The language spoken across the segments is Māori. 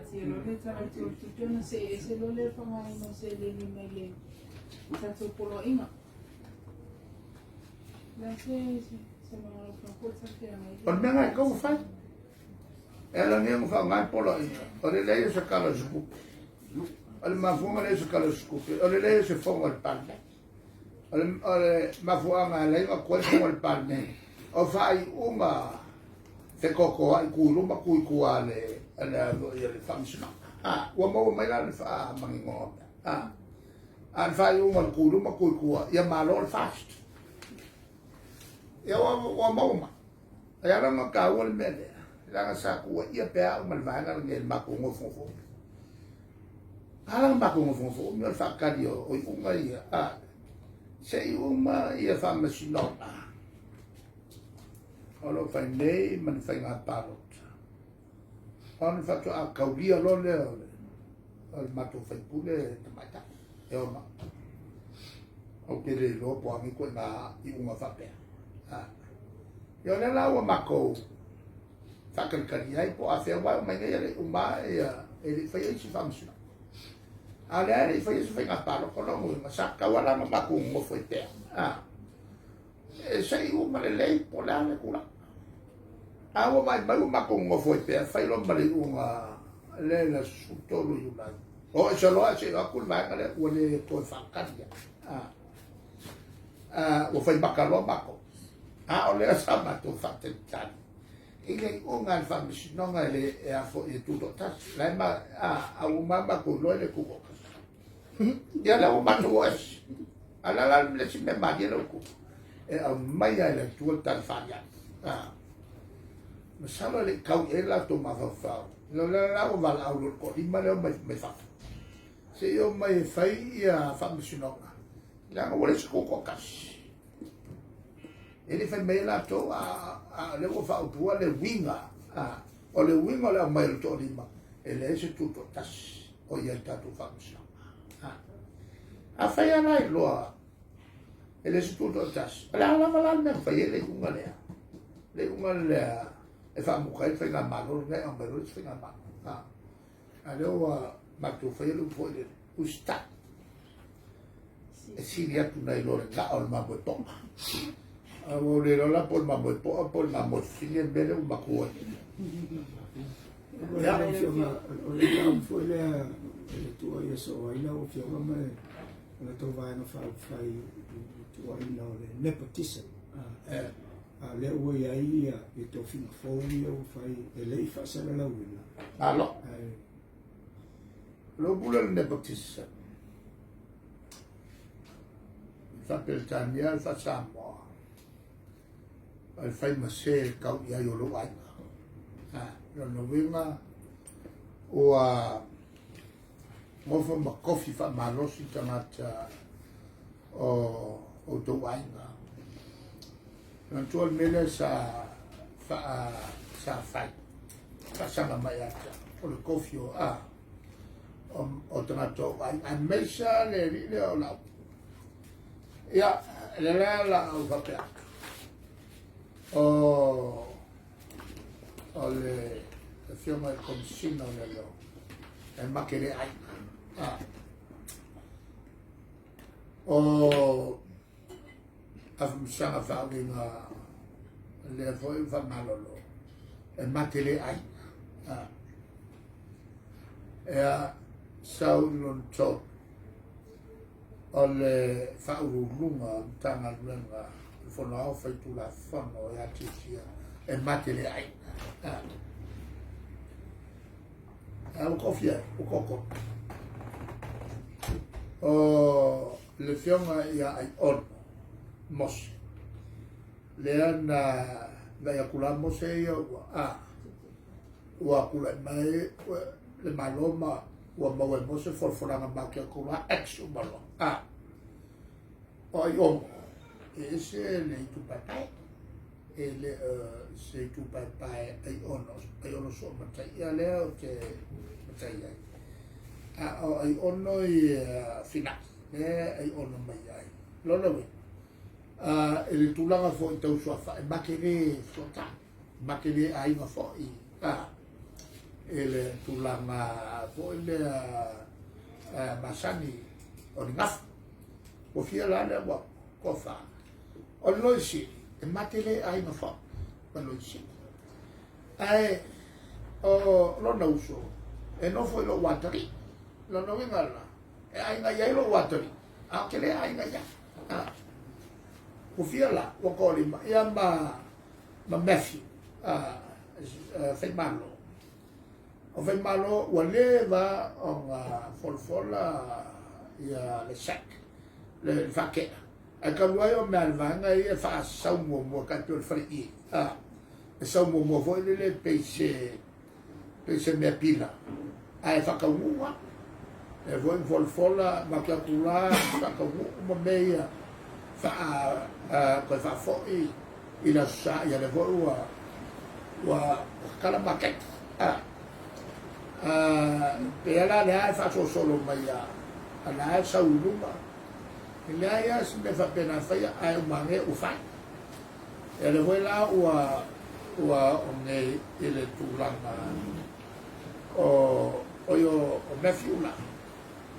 si lo le tala tu na se lo le pangai no se le ni mele sa tu polo inga la se no lo ko sa ke mai on menga ko fa ela nem fa ngai polo inga ore le se kala sku al ma fu le se kala sku ore le se fo al palme ore ma fu nga le ma ko fo al palme o fai uma te koko ai ku rumba ku ale ana le function wa mo mai la fa mangingo an fai uma ku rumba ku ya malo fast ya wa mo ma ya la ma ka wal mele la sa ku ya pe a mal va na ngel ma ku ngo fo ala ma ku ngo fo mi fa ka dio o uma ya sei uma ya fa machino olo fai nei man fai ngā parot. Ono fatu a kaulia lo le al mato fai pule te maita. E o ma. O ke le lo po ami koe ngā I unga whapea. E o le lau a mako whakarikari ai po a whea wai o mai nei ale uma e le fai eisi whamsuna. A le ale fai eisi fai ngā parot kono mui ma sa kawala ma mako ungo fai pea. E sei uma le lei po le ale kula. Awa mai mai uma ko ngo foi pe fai lo mali uma le la sutolo yu mai o e solo a se akul mai kale o le to fa kadia o fai bakalo bako o le sa ma to fa te tan ile unga fa mis no nga le e a fo e tutto tas la ma a uma ma ko lo le ku ko ya la uma to es ala la le si me ma di lo ku e a mai ya le tu tan fa ya Masala le kau e la to mawhawhau. Lo la o wala au lo ko lima leo mai wha. Se yo mai whai ia whamisinonga. La nga wale se koko kasi. E le whai mei la to a le o whau tua le winga. O le winga le o mai lo to lima. E le se tuto tas. O ia tatu whamisinonga. A whai anai loa. E le se tuto tas. La ala me whai e le unga lea. Le unga lea. E fa mo kai fa na malo ne o me ro fa na malo ale o ma tu fa lu fo le usta e si dia tu na lo la o ma bo to a o le la por ma bo to por ma mo si ne bele o ma ko ya o le fo le tu ai so ai la o fio ma le to vai no fa tu ai no le nepotism le ua ia ia e tō whina fōi au whai e lei whasara lau ina. Alo. Lo bula le nepotism. Whapel tania al whasamoa. Al whai mase kau ia i olo aina. Rono winga ua ngofo ma kofi wha malosi tangata o tō aina. Nantual mele sa fai sama mai ata o le kofio o tanato ai mesa le o la ya la o papel o le fioma il consino le lo e makere ai o afumsanga whaunga le foi whamalolo e matele ai e saulon tō o le whaururunga tanga luenga whono au whaitula whono e atisia e matele ai o kofia o koko o le fionga ia ai ono mos lean na yakulamos yo wa kula mai le maloma wa mawe mose forforanga makia kula exu malo o yo ese le tu papai ele se tu papai ai ono so matai ya le o te matai ya ai ono i fina ai ono mai ai lo lo ele tulanga fo i tau soafa e makere sota makere ai ma fo i ele tulanga po ile masani o ngaf o fia la le wa ko fa o loisi e matele ai no fa o loisi ai o lo na uso e no foi lo wateri lo no ngala e ai nga ia lo wateri a ke le ai nga ia o fia la o ko li ia ma mefi fai malo o fai malo ua leva o nga folfola ia le sac le fakea ai ka luai o mea le vanga ia fa sau mo ka tu le fai e sau mo foi le peise mea pila ai fa ka ua e voi folfola ma ka tula fa ka ua meia fa ko fa foi ila sa ia le voi wa kala maket pe ala le ai fa solo mai ala sa uluma le ai se me fa pena fa ai mangue u fa ele voi la wa one ele tulanga o yo o me fiula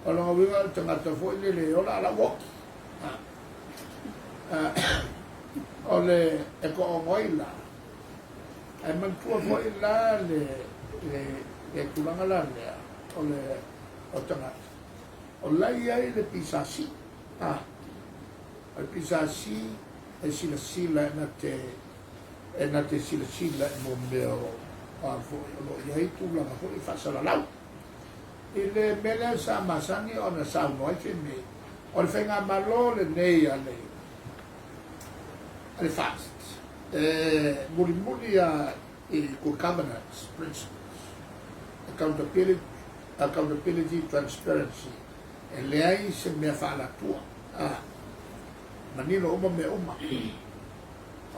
o no viva tanga to foi le ola la wo ole e ko ngoila ai man tua foi la le tulanga la le ole o tanga o la ia le pisasi al pisasi e sila na te sila mo meo foi lo ia tulanga foi fa sala lau ile mele sa masani ona sa noi fe me o le fenga malo le nei ale fast muri core governance principles, accountability, transparency. E le ai se mea whaala tua. Manilo uma me uma.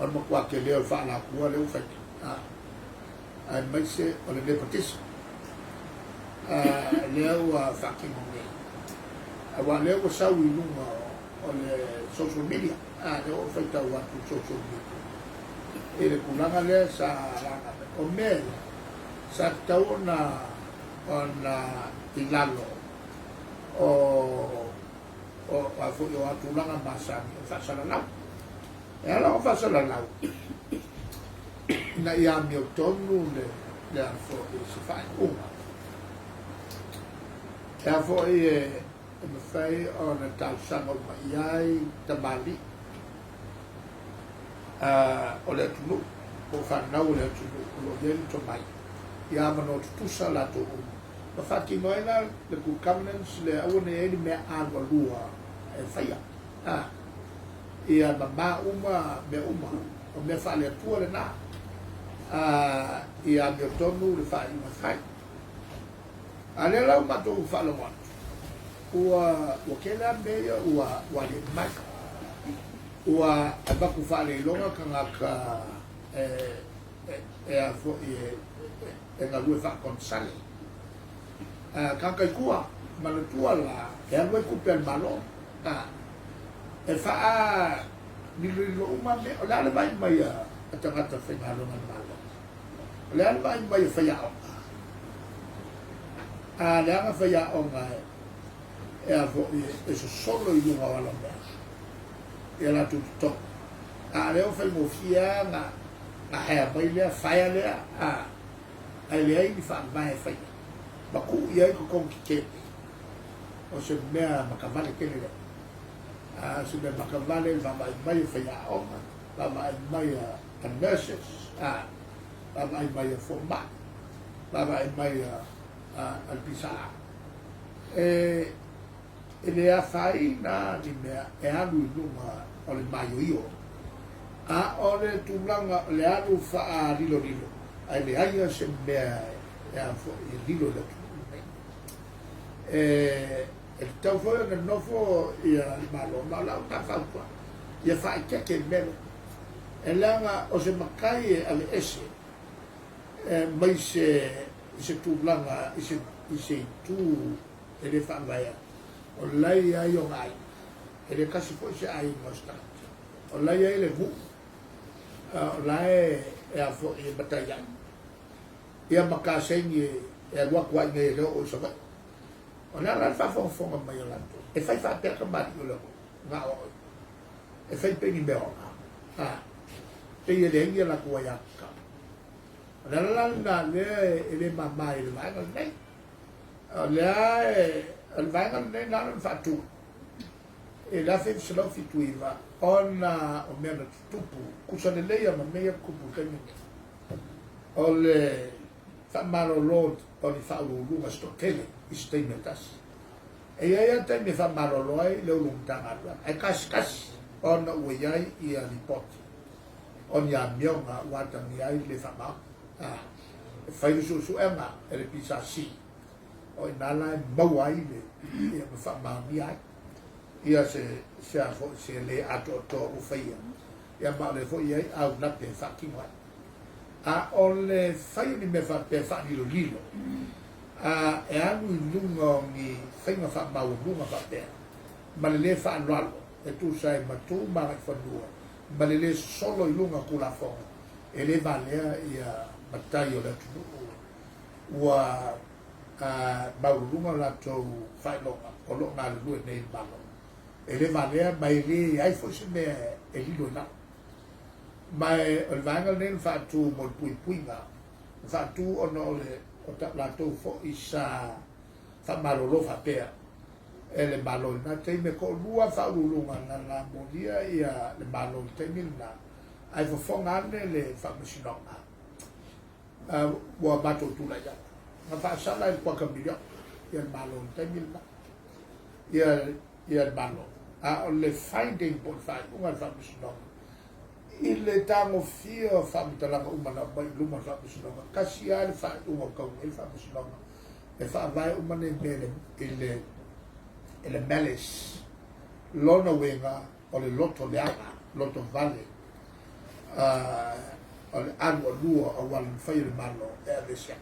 O ma kua ke leo whaala kua leo whaiti. Ai mai se o le nepotism. Leo whakingonge. Awa leo sau i lunga o le social media. Leo whaita watu social media. E le kulanga le sa langa o mea sa tau na ilalo o afu o atulanga masani o fasala lau e ala o fasala lau na ia mi o tonu le afo e se fai uma e afo e me fai o na tau sanga o mai tamali o le tulu o whanau le tulu o lo yeli to mai ia mano tutusa la to ma fati noina le good governance le awane eni mea alwa lua e whaia ia mama uma me uma o me whale atua le nā ia me o tonu le whai ma whai a le lau mato u whalo watu ua kela mea ua le mai ua e baku whale ilonga ka ngaka e a fo e ngā lue whakonsale kankai kua manatua la e alue kupe al malo e wha nilo uma me o le ale mai mai a tangata whaingalonga malo o le ale mai mai a whaiaonga le anga whaiaonga e a fo e so solo i lunga wala mea e la tuto leo whai mo fia nga hea mai lea whaia lea ai lea i ni wha mai whai maku ia i ko kongi kepe o se mea makavale kele lea se mea makavale vama i mai whai a onga vama i mai a nurses vama i mai a format vama i mai a pisa e lea whai na ni mea e anu i nunga o le mai o io o le tūlanga le anu wha rilo ai le aia se mea e a fo i rilo le tūlanga e tau fo na nofo i a malo malau ta whautua i a wha i keke melo e langa o se makai e ale ese mai se tūlanga i se tū e le wha ngaya o lai ai o ngai e le kasi po se ai ngostat o lai ai le vu o lai e a fo i batayan ia makasengi e wa kwa nge le o so ba ona la fa fo fo ma yo la to e fai fa per ka ba yo lo nga o e fai pe ni be o pe ye le ngi la kwa ya ka ona la nga le ma mai le va ga nei le va ga nei na fa tu e la fe se lo fi tu va ona o me na tupu kusa le le ya ma me ya kupu ka ni o le fa malo road o le fa lu ma sto tele i stai metas e ia te me fa malo loi le lu tanga ai kas ona o ia i a li pot on ya mio ma wata mi ai le fa ma fai su ema e le pisa si o nala mau ai le ia me fa ma mi ai ia se le ato to o faia ia ma le fo ia au na pe fa ki wa ole fai ni me fa pe fa ni lo lilo e anu lungo ni fai ma fa ma o lungo fa pe ma le fa no e tu sai ma tu ma fa due ma le solo il lungo con la fo e le vale ia battaglio da tu wa ma o lungo la to fai lo o lo na lu nei ballo e le vale mai le ai forse me e lilo na mai il vangal nel fatto mo pui ma fatto ono le o ta la to fo isa fa malo lo fa per e le malo na te me ko lua fa lu na la modia ia le malo te na ai fo fo ngane le fa machino wa bato tu la ya ma fa sala il qua cambiò il malo te na ia malo le finding por fa un fa machino il tango fio famta la umana bai luma fa bisonga kasial fa uma kau il fa bisonga e fa vai umane bele il melis lona wenga o le loto leanga loto vale o le anu lua o wal fa il malo e adesia